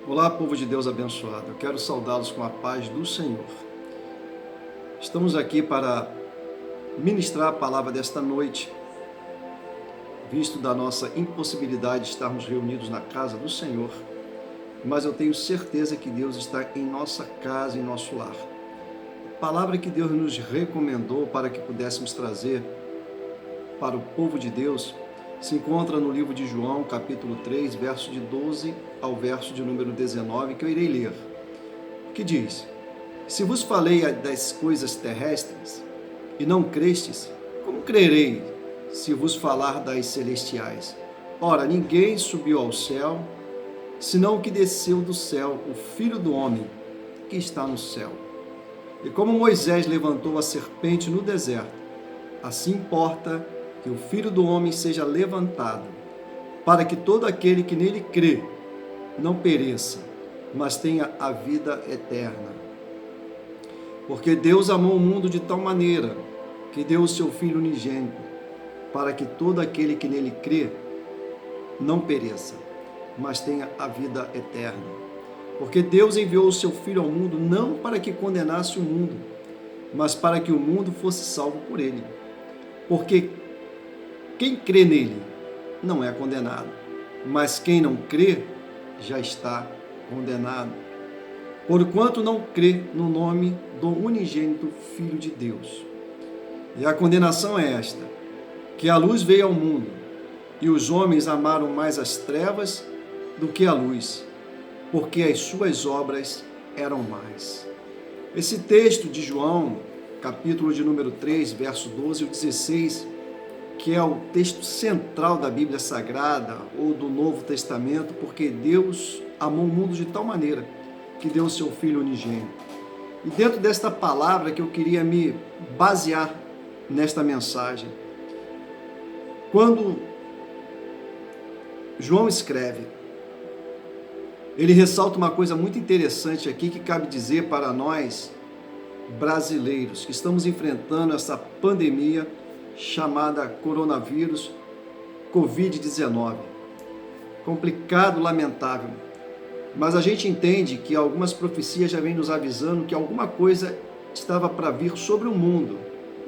Olá, povo de Deus abençoado. Eu quero saudá-los com a paz do Senhor. Estamos aqui para ministrar a palavra desta noite, visto da nossa impossibilidade de estarmos reunidos na casa do Senhor, mas eu tenho certeza que Deus está em nossa casa, em nosso lar. A palavra que Deus nos recomendou para que pudéssemos trazer para o povo de Deus se encontra no livro de João, capítulo 3, verso de 12 ao verso de número 19, que eu irei ler, que diz: Se vos falei das coisas terrestres e não crestes, como crerei se vos falar das celestiais? Ora, ninguém subiu ao céu, senão o que desceu do céu, o Filho do homem, que está no céu. E como Moisés levantou a serpente no deserto, assim importa que o Filho do homem seja levantado, para que todo aquele que nele crê não pereça, mas tenha a vida eterna. Porque Deus amou o mundo de tal maneira que deu o seu Filho unigênito, para que todo aquele que nele crê não pereça, mas tenha a vida eterna. Porque Deus enviou o seu Filho ao mundo não para que condenasse o mundo, mas para que o mundo fosse salvo por ele. Porque quem crê nele não é condenado, mas quem não crê já está condenado, porquanto não crê no nome do unigênito Filho de Deus. E a condenação é esta, que a luz veio ao mundo, e os homens amaram mais as trevas do que a luz, porque as suas obras eram más. Esse texto de João, capítulo de número 3, verso 12 e 16, que é o texto central da Bíblia Sagrada ou do Novo Testamento, porque Deus amou o mundo de tal maneira que deu o seu Filho unigênito. E dentro desta palavra que eu queria me basear nesta mensagem, quando João escreve, ele ressalta uma coisa muito interessante aqui que cabe dizer para nós brasileiros que estamos enfrentando essa pandemia chamada coronavírus, Covid-19. Complicado, lamentável. Mas a gente entende que algumas profecias já vêm nos avisando que alguma coisa estava para vir sobre o mundo.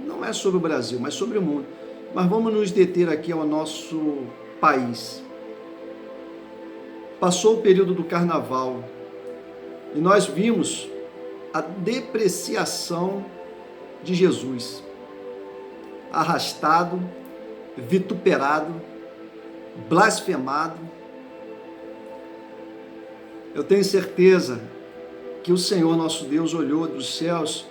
Não é sobre o Brasil, mas sobre o mundo. Mas vamos nos deter aqui ao nosso país. Passou o período do carnaval e nós vimos a depreciação de Jesus. Arrastado, vituperado, blasfemado. Eu tenho certeza que o Senhor nosso Deus olhou dos céus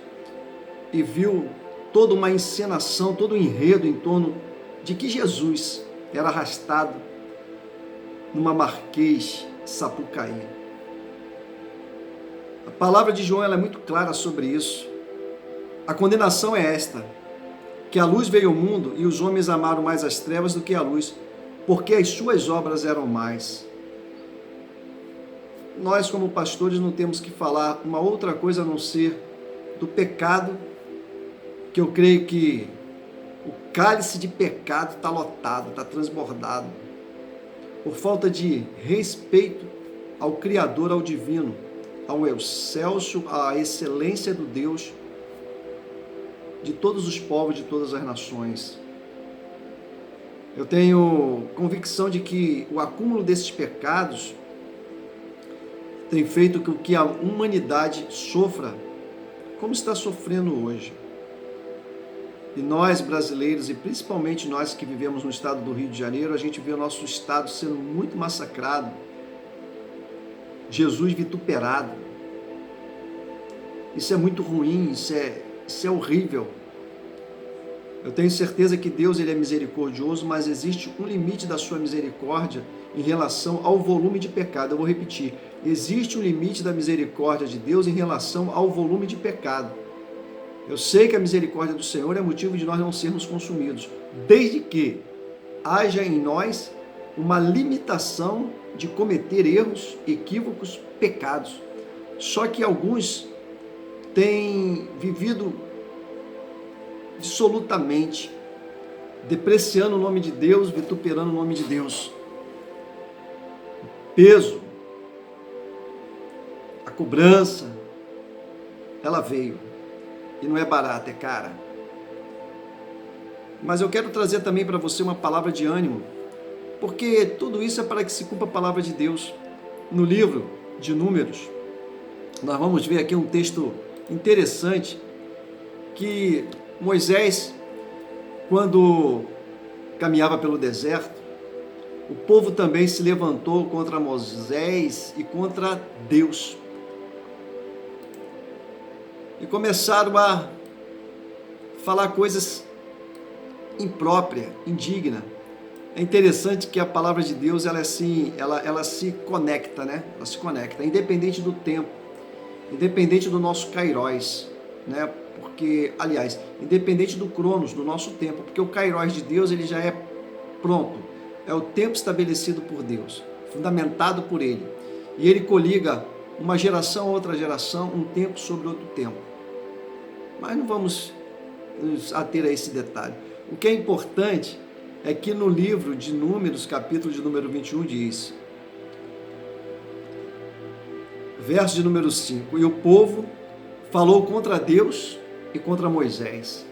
e viu toda uma encenação, todo um enredo em torno de que Jesus era arrastado numa Marquês Sapucaí. A palavra de João ela é muito clara sobre isso. A condenação é esta, que a luz veio ao mundo e os homens amaram mais as trevas do que a luz, porque as suas obras eram más. Nós, como pastores, não temos que falar uma outra coisa a não ser do pecado, que eu creio que o cálice de pecado está lotado, está transbordado, por falta de respeito ao Criador, ao Divino, ao excelso, à excelência do Deus de todos os povos, de todas as nações. Eu tenho convicção de que o acúmulo desses pecados tem feito com que a humanidade sofra como está sofrendo hoje. E nós, brasileiros, e principalmente nós que vivemos no estado do Rio de Janeiro, a gente vê o nosso estado sendo muito massacrado, Jesus vituperado. Isso é muito ruim, isso é horrível. Eu tenho certeza que Deus ele é misericordioso, mas existe um limite da sua misericórdia em relação ao volume de pecado. Eu vou repetir. Existe um limite da misericórdia de Deus em relação ao volume de pecado. Eu sei que a misericórdia do Senhor é motivo de nós não sermos consumidos, desde que haja em nós uma limitação de cometer erros, equívocos, pecados. Só que alguns têm vivido dissolutamente, depreciando o nome de Deus, vituperando o nome de Deus. Peso cobrança, ela veio. E não é barata, é cara. Mas eu quero trazer também para você uma palavra de ânimo, porque tudo isso é para que se cumpra a palavra de Deus. No livro de Números, nós vamos ver aqui um texto interessante, que Moisés, quando caminhava pelo deserto, o povo também se levantou contra Moisés e contra Deus. E começaram a falar coisas impróprias, indignas. É interessante que a palavra de Deus, ela se conecta, né? Ela se conecta, independente do tempo, independente do nosso kairos, né? Porque, aliás, independente do cronos, do nosso tempo, porque o kairos de Deus, ele já é pronto, é o tempo estabelecido por Deus, fundamentado por Ele, e Ele coliga uma geração a outra geração, um tempo sobre outro tempo. Mas não vamos nos ater a esse detalhe. O que é importante é que no livro de Números, capítulo de número 21, diz, verso de número 5, e o povo falou contra Deus e contra Moisés.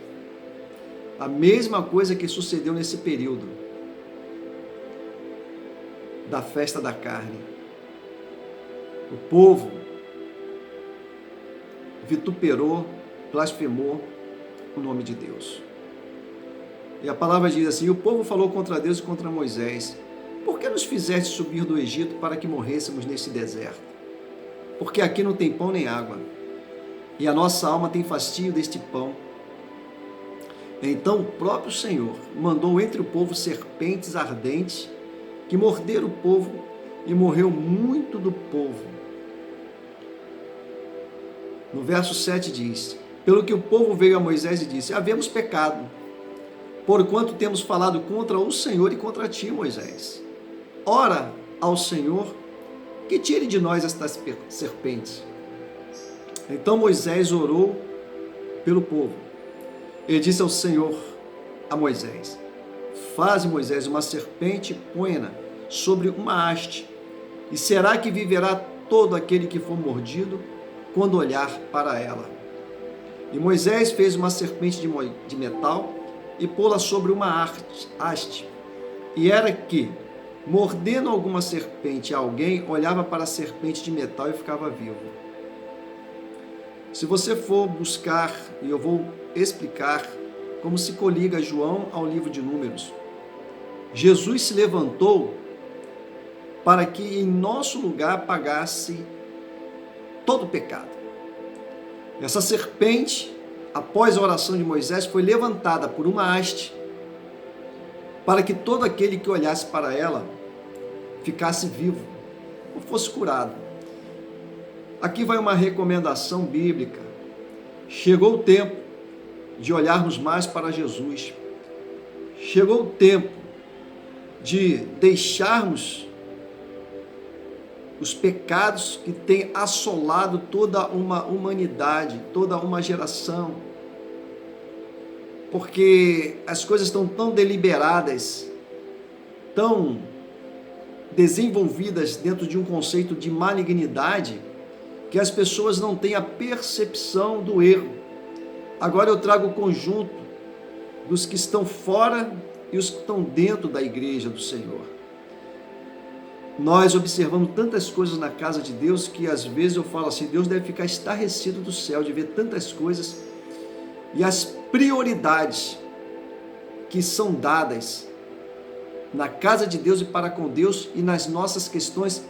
A mesma coisa que sucedeu nesse período da festa da carne. O povo vituperou, blasfemou o nome de Deus. E a palavra diz assim, o povo falou contra Deus e contra Moisés, por que nos fizeste subir do Egito para que morrêssemos nesse deserto? Porque aqui não tem pão nem água, e a nossa alma tem fastio deste pão. Então o próprio Senhor mandou entre o povo serpentes ardentes, que morderam o povo, e morreu muito do povo. No verso 7 diz, pelo que o povo veio a Moisés e disse, havemos pecado, porquanto temos falado contra o Senhor e contra ti, Moisés. Ora ao Senhor, que tire de nós estas serpentes. Então Moisés orou pelo povo. Ele disse ao Senhor, a Moisés, faze, Moisés, uma serpente, põe-na sobre uma haste, e será que viverá todo aquele que for mordido quando olhar para ela. E Moisés fez uma serpente de metal e pô-la sobre uma haste. E era que, mordendo alguma serpente, alguém olhava para a serpente de metal e ficava vivo. Se você for buscar, e eu vou explicar como se coliga João ao livro de Números, Jesus se levantou para que em nosso lugar pagasse todo o pecado. Essa serpente, após a oração de Moisés, foi levantada por uma haste para que todo aquele que olhasse para ela ficasse vivo ou fosse curado. Aqui vai uma recomendação bíblica. Chegou o tempo de olharmos mais para Jesus. Chegou o tempo de deixarmos os pecados que têm assolado toda uma humanidade, toda uma geração. Porque as coisas estão tão deliberadas, tão desenvolvidas dentro de um conceito de malignidade, que as pessoas não têm a percepção do erro. Agora eu trago o conjunto dos que estão fora e os que estão dentro da igreja do Senhor. Nós observamos tantas coisas na casa de Deus que às vezes eu falo assim, Deus deve ficar estarrecido do céu de ver tantas coisas e as prioridades que são dadas na casa de Deus e para com Deus e nas nossas questões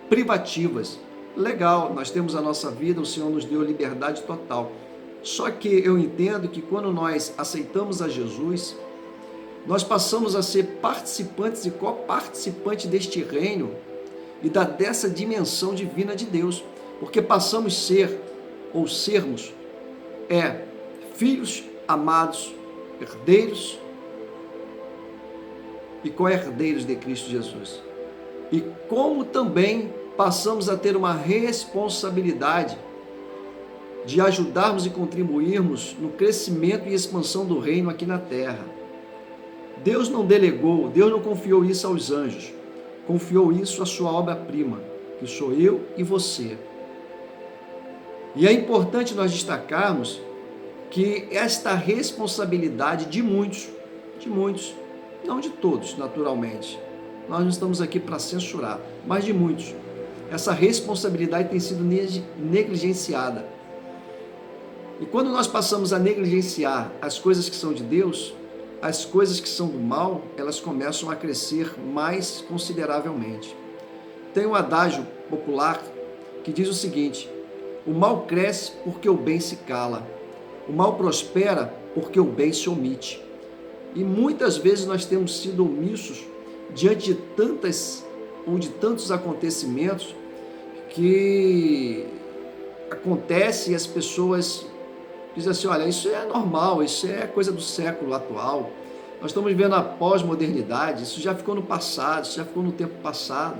privativas. Legal, nós temos a nossa vida, o Senhor nos deu liberdade total. Só que eu entendo que quando nós aceitamos a Jesus, nós passamos a ser participantes e coparticipantes deste reino e dessa dimensão divina de Deus, porque passamos a ser, ou sermos, filhos amados, herdeiros e co-herdeiros de Cristo Jesus. E como também passamos a ter uma responsabilidade de ajudarmos e contribuirmos no crescimento e expansão do reino aqui na terra. Deus não delegou, Deus não confiou isso aos anjos, confiou isso à sua obra-prima, que sou eu e você. E é importante nós destacarmos que esta responsabilidade de muitos, não de todos, naturalmente, nós não estamos aqui para censurar, mas de muitos, essa responsabilidade tem sido negligenciada. E quando nós passamos a negligenciar as coisas que são de Deus, as coisas que são do mal, elas começam a crescer mais consideravelmente. Tem um adágio popular que diz o seguinte: o mal cresce porque o bem se cala, o mal prospera porque o bem se omite. E muitas vezes nós temos sido omissos diante de tantos acontecimentos que acontecem e as pessoas dizem assim: olha, isso é normal, isso é coisa do século atual, nós estamos vivendo a pós-modernidade, isso já ficou no passado, isso já ficou no tempo passado.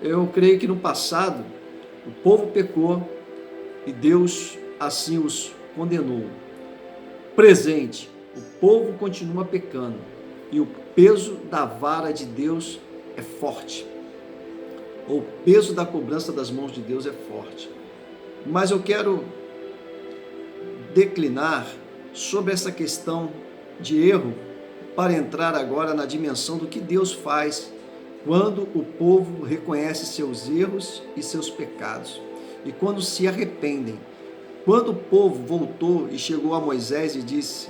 Eu creio que no passado o povo pecou e Deus assim os condenou. Presente, o povo continua pecando e o peso da vara de Deus é forte. O peso da cobrança das mãos de Deus é forte. Mas eu quero declinar sobre essa questão de erro para entrar agora na dimensão do que Deus faz quando o povo reconhece seus erros e seus pecados e quando se arrependem. Quando o povo voltou e chegou a Moisés e disse: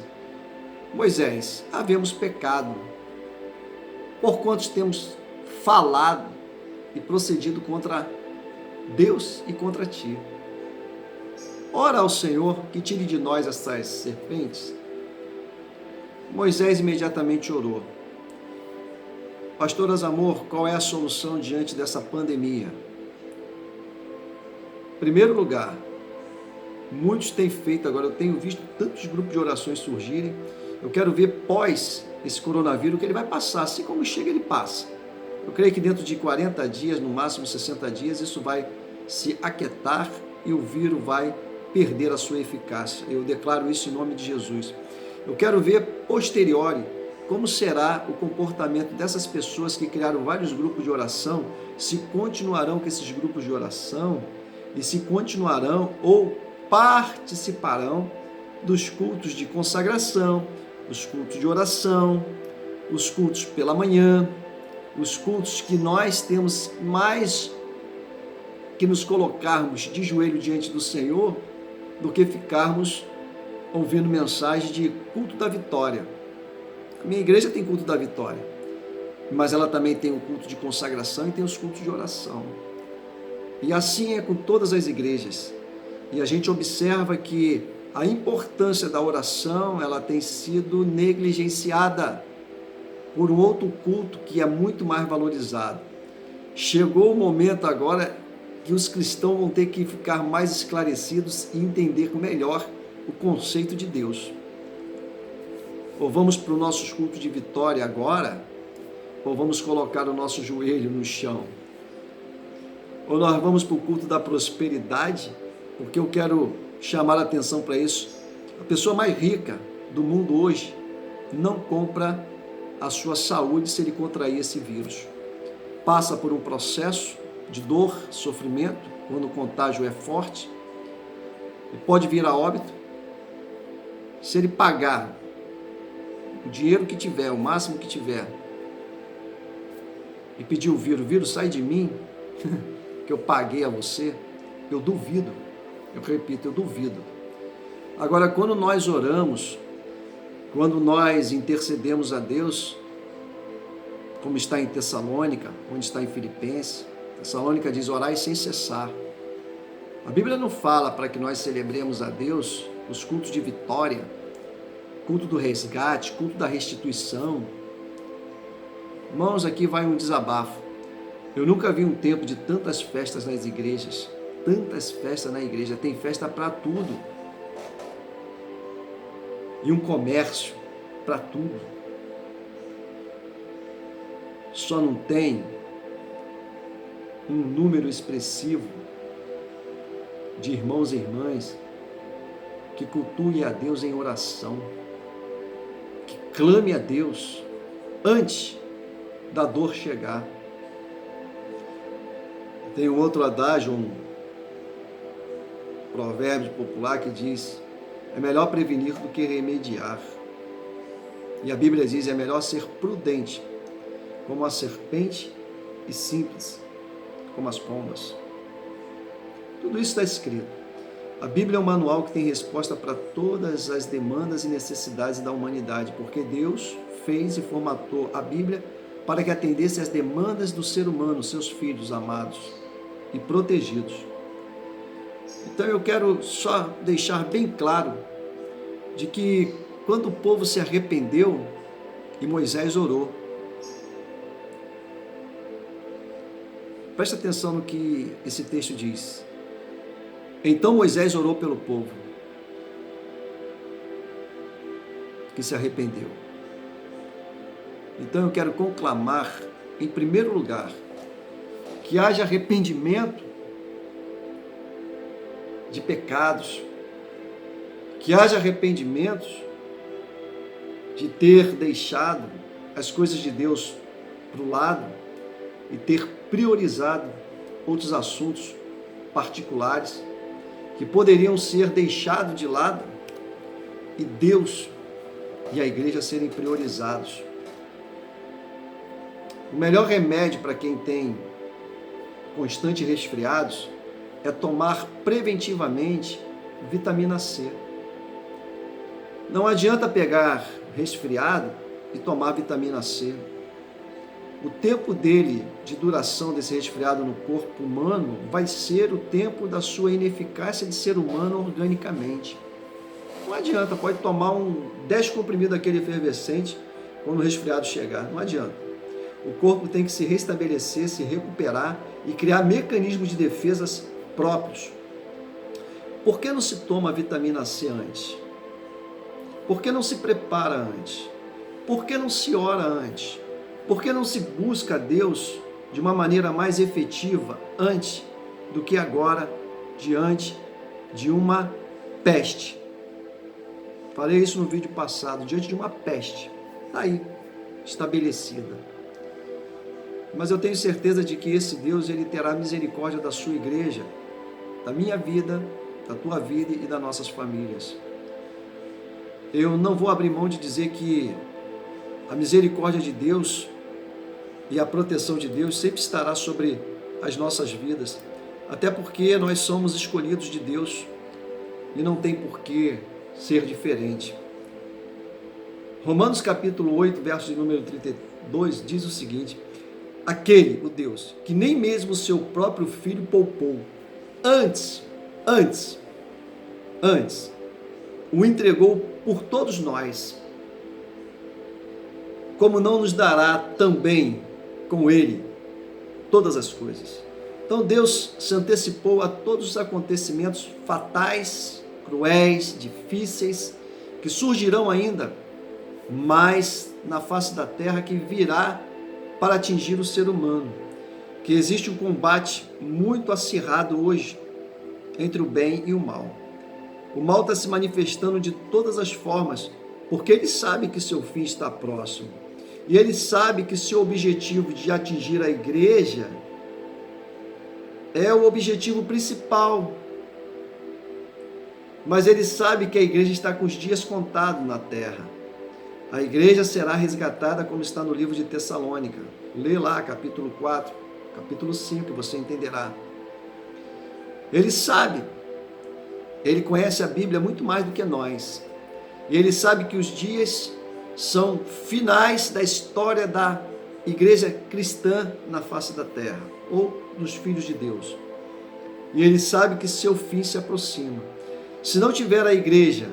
Moisés, havemos pecado, porquanto temos falado e procedido contra Deus e contra ti. Ora ao Senhor que tire de nós essas serpentes. Moisés imediatamente orou. Pastor Azamor, qual é a solução diante dessa pandemia? Em primeiro lugar, muitos têm feito agora, eu tenho visto tantos grupos de orações surgirem, eu quero ver pós esse coronavírus que ele vai passar, assim como chega ele passa. Eu creio que dentro de 40 dias, no máximo 60 dias, isso vai se aquietar e o vírus vai perder a sua eficácia. Eu declaro isso em nome de Jesus. Eu quero ver posteriori como será o comportamento dessas pessoas que criaram vários grupos de oração, se continuarão com esses grupos de oração e se continuarão ou participarão dos cultos de consagração, os cultos de oração, os cultos pela manhã, os cultos que nós temos mais que nos colocarmos de joelho diante do Senhor do que ficarmos ouvindo mensagem de culto da vitória. A minha igreja tem culto da vitória, mas ela também tem o culto de consagração e tem os cultos de oração. E assim é com todas as igrejas. E a gente observa que a importância da oração, ela tem sido negligenciada por um outro culto que é muito mais valorizado. Chegou o momento agora que os cristãos vão ter que ficar mais esclarecidos e entender melhor o conceito de Deus. Ou vamos para os nossos cultos de vitória agora, ou vamos colocar o nosso joelho no chão. Ou nós vamos para o culto da prosperidade, porque eu quero chamar a atenção para isso. A pessoa mais rica do mundo hoje não compra a sua saúde se ele contrair esse vírus. Passa por um processo de dor, sofrimento, quando o contágio é forte, e pode vir a óbito. Se ele pagar o dinheiro que tiver, o máximo que tiver, e pedir o vírus sai de mim, que eu paguei a você, eu duvido. Eu repito, eu duvido. Agora, quando nós oramos, quando nós intercedemos a Deus, como está em Tessalônica, onde está em Filipenses, Tessalônica diz: orai sem cessar. A Bíblia não fala para que nós celebremos a Deus os cultos de vitória, culto do resgate, culto da restituição. Irmãos, aqui vai um desabafo. Eu nunca vi um tempo de tantas festas nas igrejas, tantas festas na igreja, tem festa para tudo. E um comércio para tudo. Só não tem um número expressivo de irmãos e irmãs que cultuem a Deus em oração, que clame a Deus antes da dor chegar. Tem um outro adágio, provérbio popular que diz: é melhor prevenir do que remediar. E a Bíblia diz: é melhor ser prudente como a serpente e simples como as pombas. Tudo isso está escrito. A Bíblia é um manual que tem resposta para todas as demandas e necessidades da humanidade, porque Deus fez e formatou a Bíblia para que atendesse às demandas do ser humano, seus filhos amados e protegidos. Então eu quero só deixar bem claro de que quando o povo se arrependeu e Moisés orou, presta atenção no que esse texto diz. Então Moisés orou pelo povo que se arrependeu. Então eu quero conclamar, em primeiro lugar, que haja arrependimento de pecados, que haja arrependimento de ter deixado as coisas de Deus para o lado e ter priorizado outros assuntos particulares que poderiam ser deixados de lado e Deus e a igreja serem priorizados. O melhor remédio para quem tem constantes resfriados é tomar preventivamente vitamina C. Não adianta pegar resfriado e tomar vitamina C. O tempo dele, de duração desse resfriado no corpo humano, vai ser o tempo da sua ineficácia de ser humano organicamente. Não adianta, pode tomar 10 comprimidos daquele efervescente quando o resfriado chegar, não adianta. O corpo tem que se restabelecer, se recuperar e criar mecanismos de defesas próprios. Por que não se toma vitamina C antes? Por que não se prepara antes? Por que não se ora antes? Por que não se busca a Deus de uma maneira mais efetiva antes do que agora, diante de uma peste? Falei isso no vídeo passado, diante de uma peste, está aí, estabelecida. Mas eu tenho certeza de que esse Deus, ele terá misericórdia da sua igreja, da minha vida, da tua vida e das nossas famílias. Eu não vou abrir mão de dizer que a misericórdia de Deus e a proteção de Deus sempre estará sobre as nossas vidas, até porque nós somos escolhidos de Deus e não tem por que ser diferente. Romanos capítulo 8, verso de número 32, diz o seguinte: aquele, o Deus, que nem mesmo o seu próprio filho poupou, antes, o entregou por todos nós, como não nos dará também com ele todas as coisas? Então Deus se antecipou a todos os acontecimentos fatais, cruéis, difíceis, que surgirão ainda mais na face da terra, que virá para atingir o ser humano, que existe um combate muito acirrado hoje entre o bem e o mal. O mal está se manifestando de todas as formas, porque ele sabe que seu fim está próximo. E ele sabe que seu objetivo de atingir a igreja é o objetivo principal. Mas ele sabe que a igreja está com os dias contados na terra. A igreja será resgatada, como está no livro de Tessalônica. Lê lá, capítulo 4, capítulo 5, você entenderá. Ele sabe, ele conhece a Bíblia muito mais do que nós. E ele sabe que os dias são finais da história da igreja cristã na face da terra, ou dos filhos de Deus. E ele sabe que seu fim se aproxima. Se não tiver a igreja,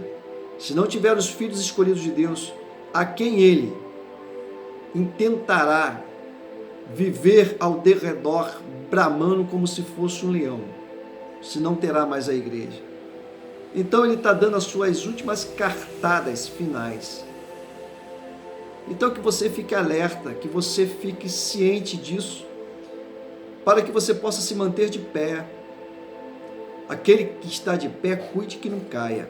se não tiver os filhos escolhidos de Deus, a quem ele intentará viver ao derredor, bramando como se fosse um leão, se não terá mais a igreja. Então ele está dando as suas últimas cartadas finais. Então que você fique alerta, que você fique ciente disso, para que você possa se manter de pé. Aquele que está de pé, cuide que não caia.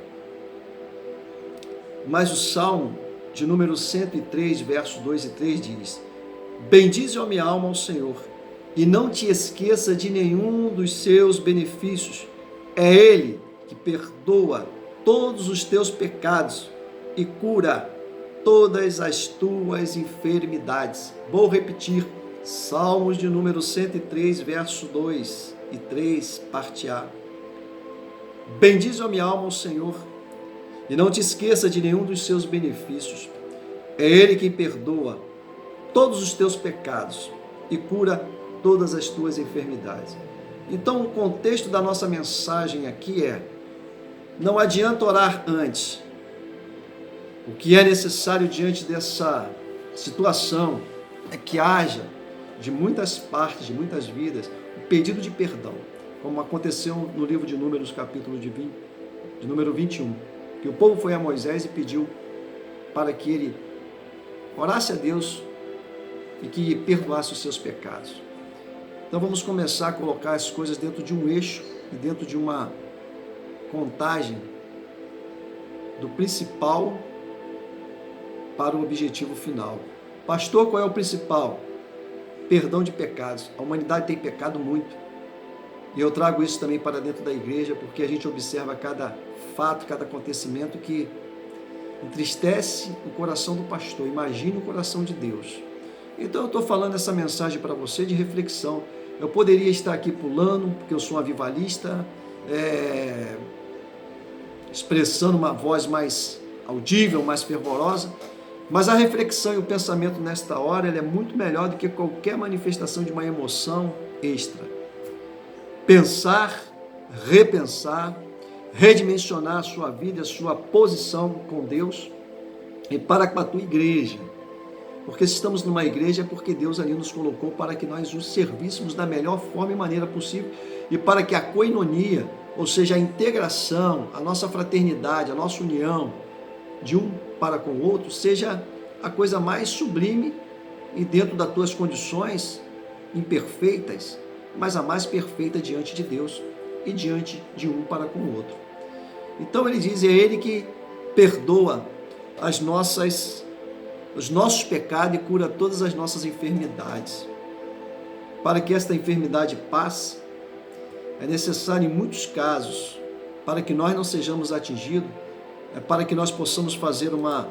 Mas o Salmo de número 103, versos 2 e 3 diz: bendize, ó minha alma, ao Senhor, e não te esqueça de nenhum dos seus benefícios. É Ele que perdoa todos os teus pecados e cura todas as tuas enfermidades. Vou repetir, Salmos de número 103, verso 2 e 3, parte A. Bendize a minha alma ao Senhor, e não te esqueça de nenhum dos seus benefícios. É Ele quem perdoa todos os teus pecados e cura todas as tuas enfermidades. Então, o contexto da nossa mensagem aqui é: não adianta orar antes. O que é necessário diante dessa situação é que haja, de muitas partes, de muitas vidas, o pedido de perdão, como aconteceu no livro de Números, capítulo de número 21, que o povo foi a Moisés e pediu para que ele orasse a Deus e que perdoasse os seus pecados. Então vamos começar a colocar as coisas dentro de um eixo e dentro de uma contagem do principal para o objetivo final. Pastor, qual é o principal? Perdão de pecados. A humanidade tem pecado muito. E eu trago isso também para dentro da igreja, porque a gente observa cada fato, cada acontecimento que entristece o coração do pastor. Imagine o coração de Deus. Então eu estou falando essa mensagem para você de reflexão. Eu poderia estar aqui pulando, porque eu sou um avivalista, expressando uma voz mais audível, mais fervorosa, mas a reflexão e o pensamento nesta hora ele é muito melhor do que qualquer manifestação de uma emoção extra. Pensar, repensar, redimensionar a sua vida, a sua posição com Deus e para com a tua igreja. Porque se estamos numa igreja é porque Deus ali nos colocou para que nós os servíssemos da melhor forma e maneira possível e para que a koinonia, ou seja, a integração, a nossa fraternidade, a nossa união de um para com o outro, seja a coisa mais sublime e dentro das tuas condições imperfeitas, mas a mais perfeita diante de Deus e diante de um para com o outro. Então ele diz, é Ele que perdoa os nossos pecados e cura todas as nossas enfermidades. Para que esta enfermidade passe, é necessário em muitos casos, para que nós não sejamos atingidos, para que nós possamos fazer uma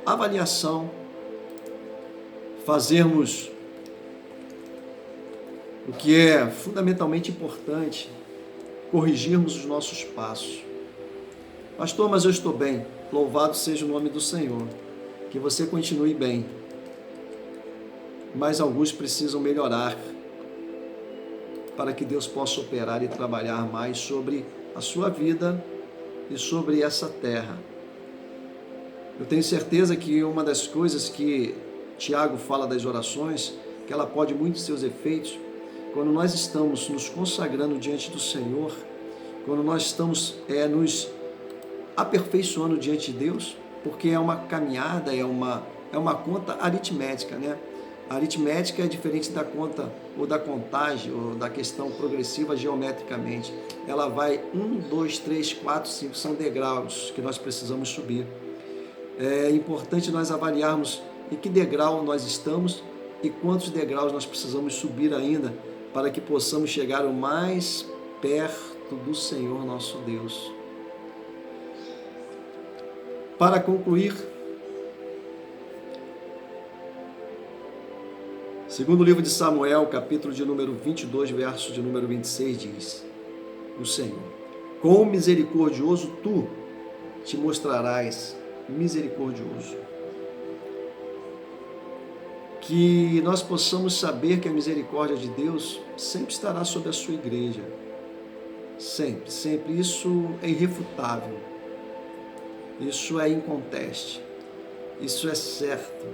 avaliação, fazermos o que é fundamentalmente importante, corrigirmos os nossos passos. Pastor, mas eu estou bem. Louvado seja o nome do Senhor. Que você continue bem. Mas alguns precisam melhorar para que Deus possa operar e trabalhar mais sobre a sua vida e sobre essa terra. Eu tenho certeza que uma das coisas que Tiago fala das orações, que ela pode muito seus efeitos, quando nós estamos nos consagrando diante do Senhor, quando nós estamos nos aperfeiçoando diante de Deus, porque é uma caminhada, é uma conta aritmética, né? A aritmética é diferente da conta ou da contagem ou da questão progressiva geometricamente. Ela vai 1, 2, 3, 4, 5, são degraus que nós precisamos subir. É importante nós avaliarmos em que degrau nós estamos e quantos degraus nós precisamos subir ainda para que possamos chegar o mais perto do Senhor nosso Deus. Para concluir, segundo o livro de Samuel, capítulo de número 22, verso de número 26, diz o Senhor: quão misericordioso tu te mostrarás misericordioso. Que nós possamos saber que a misericórdia de Deus sempre estará sobre a sua igreja. Sempre, sempre. Isso é irrefutável. Isso é inconteste. Isso é certo.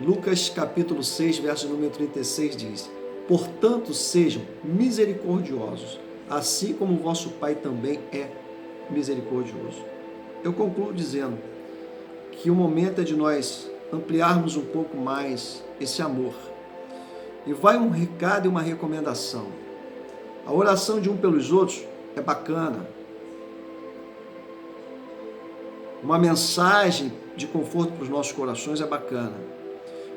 Lucas capítulo 6, verso número 36 diz: portanto, sejam misericordiosos, assim como o vosso Pai também é misericordioso. Eu concluo dizendo que o momento é de nós ampliarmos um pouco mais esse amor. E vai um recado e uma recomendação. A oração de um pelos outros é bacana. Uma mensagem de conforto para os nossos corações é bacana.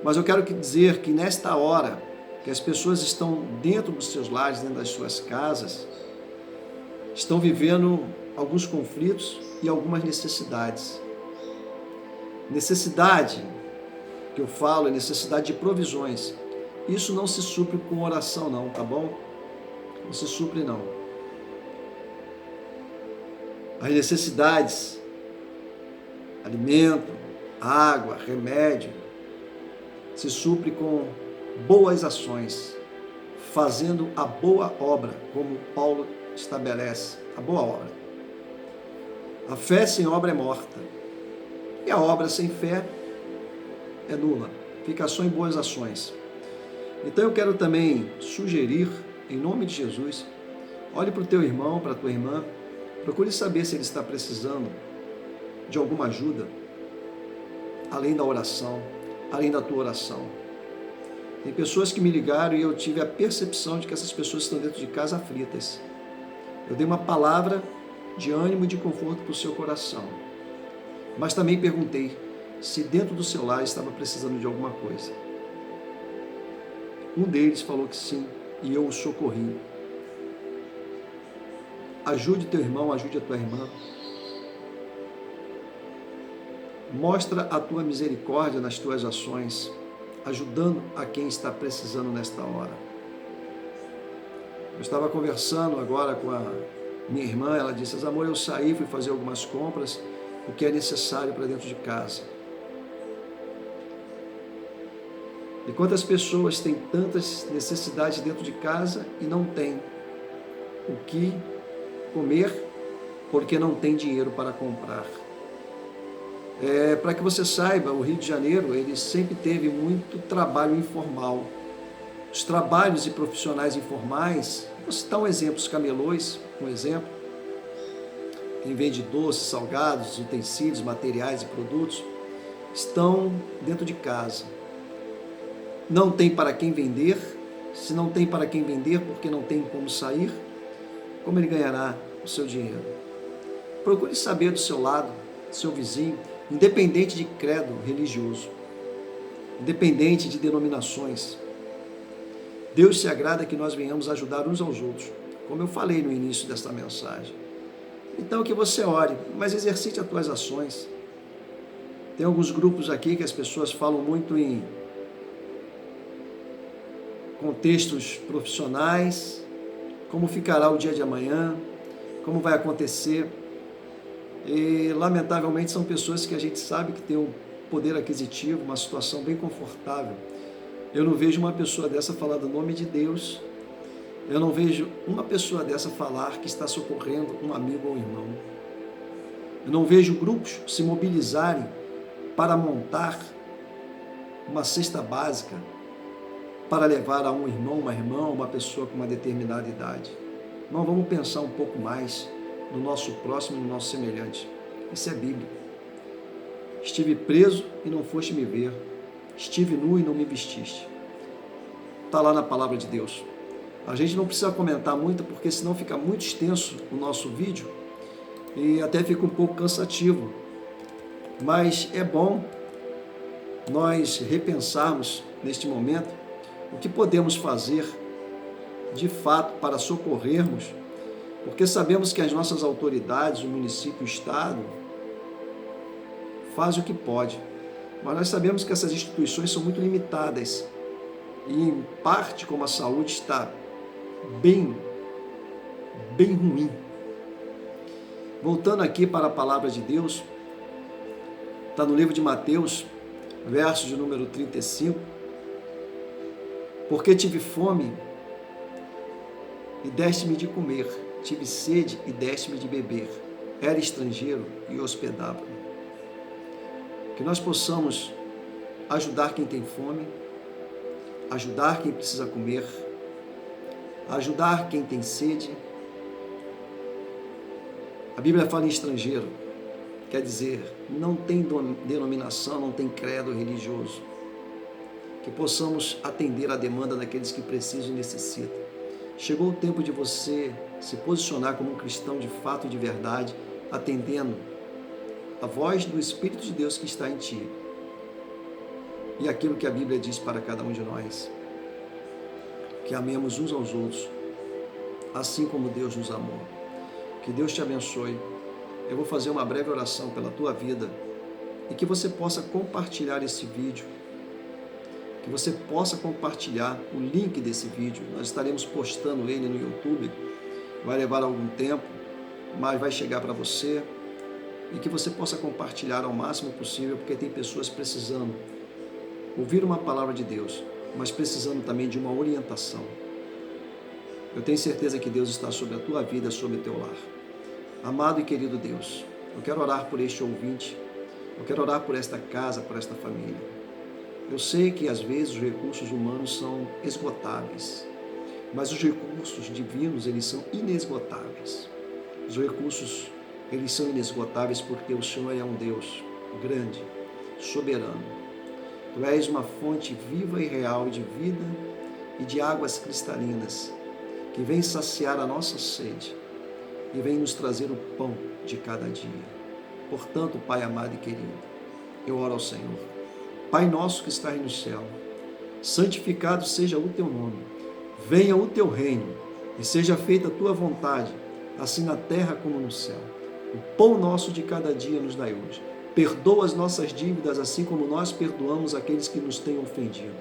Mas eu quero dizer que nesta hora, que as pessoas estão dentro dos seus lares, dentro das suas casas, estão vivendo alguns conflitos e algumas necessidades. Necessidade que eu falo é necessidade de provisões. Isso não se supre com oração não, tá bom? Não se supre não. As necessidades, alimento, água, remédio, se supre com boas ações, fazendo a boa obra, como Paulo estabelece, a boa obra. A fé sem obra é morta, e a obra sem fé é nula, fica só em boas ações. Então eu quero também sugerir, em nome de Jesus, olhe para o teu irmão, para a tua irmã, procure saber se ele está precisando de alguma ajuda, além da oração, além da tua oração. Tem pessoas que me ligaram e eu tive a percepção de que essas pessoas estão dentro de casa aflitas. Eu dei uma palavra de ânimo e de conforto para o seu coração. Mas também perguntei se dentro do seu lar estava precisando de alguma coisa. Um deles falou que sim, e eu o socorri. Ajude teu irmão, ajude a tua irmã. Mostra a tua misericórdia nas tuas ações, ajudando a quem está precisando nesta hora. Eu estava conversando agora com a minha irmã, ela disse: amor, eu saí, fui fazer algumas compras, o que é necessário para dentro de casa. E quantas pessoas têm tantas necessidades dentro de casa e não têm o que comer porque não tem dinheiro para comprar. Para que você saiba, o Rio de Janeiro ele sempre teve muito trabalho informal. Os trabalhos e profissionais informais, vou citar um exemplo, os camelôs, um exemplo, quem vende doces, salgados, utensílios, materiais e produtos, estão dentro de casa. Não tem para quem vender, se não tem para quem vender porque não tem como sair, como ele ganhará o seu dinheiro? Procure saber do seu lado, do seu vizinho, independente de credo religioso, independente de denominações. Deus se agrada que nós venhamos ajudar uns aos outros, como eu falei no início desta mensagem. Então que você ore, mas exercite as tuas ações. Tem alguns grupos aqui que as pessoas falam muito em contextos profissionais, como ficará o dia de amanhã, como vai acontecer. E, lamentavelmente, são pessoas que a gente sabe que tem um poder aquisitivo, uma situação bem confortável. Eu não vejo uma pessoa dessa falar do nome de Deus. Eu não vejo uma pessoa dessa falar que está socorrendo um amigo ou um irmão. Eu não vejo grupos se mobilizarem para montar uma cesta básica para levar a um irmão, uma irmã, uma pessoa com uma determinada idade. Não, vamos pensar um pouco mais no nosso próximo e no nosso semelhante. Isso é bíblico. Estive preso e não foste me ver. Estive nu e não me vestiste. Está lá na palavra de Deus. A gente não precisa comentar muito, porque senão fica muito extenso o nosso vídeo e até fica um pouco cansativo. Mas é bom nós repensarmos neste momento o que podemos fazer de fato para socorrermos, porque sabemos que as nossas autoridades, o município, o estado, fazem o que pode, mas nós sabemos que essas instituições são muito limitadas e em parte, como a saúde está bem ruim. Voltando aqui para a palavra de Deus, está no livro de Mateus, verso de número 35, porque tive fome e deste-me de comer, tive sede e deste-me de beber, era estrangeiro e hospedava-me. Que nós possamos ajudar quem tem fome, ajudar quem precisa comer, ajudar quem tem sede. A Bíblia fala em estrangeiro, quer dizer, não tem denominação, não tem credo religioso. Que possamos atender a demanda daqueles que precisam e necessitam. Chegou o tempo de você se posicionar como um cristão de fato e de verdade, atendendo a voz do Espírito de Deus que está em ti. E aquilo que a Bíblia diz para cada um de nós. Que amemos uns aos outros, assim como Deus nos amou. Que Deus te abençoe. Eu vou fazer uma breve oração pela tua vida e que você possa compartilhar esse vídeo, que você possa compartilhar o link desse vídeo. Nós estaremos postando ele no YouTube, vai levar algum tempo, mas vai chegar para você, e que você possa compartilhar ao máximo possível, porque tem pessoas precisando ouvir uma palavra de Deus, mas precisando também de uma orientação. Eu tenho certeza que Deus está sobre a tua vida, sobre o teu lar. Amado e querido Deus, eu quero orar por este ouvinte, eu quero orar por esta casa, por esta família. Eu sei que às vezes os recursos humanos são esgotáveis, mas os recursos divinos, eles são inesgotáveis. Os recursos, eles são inesgotáveis porque o Senhor é um Deus grande, soberano. Tu és uma fonte viva e real de vida e de águas cristalinas, que vem saciar a nossa sede e vem nos trazer o pão de cada dia. Portanto, Pai amado e querido, eu oro ao Senhor. Pai nosso que estás no céu, santificado seja o teu nome. Venha o teu reino e seja feita a tua vontade, assim na terra como no céu. O pão nosso de cada dia nos dai hoje. Perdoa as nossas dívidas, assim como nós perdoamos aqueles que nos têm ofendido.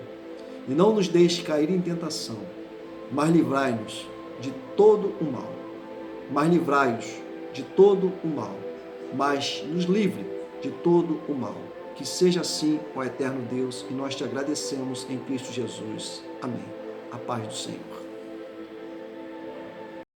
E não nos deixe cair em tentação, mas livrai-nos de todo o mal. Mas livrai-nos de todo o mal, mas nos livre de todo o mal. Que seja assim, ó eterno Deus, e nós te agradecemos em Cristo Jesus. Amém. A paz do Senhor.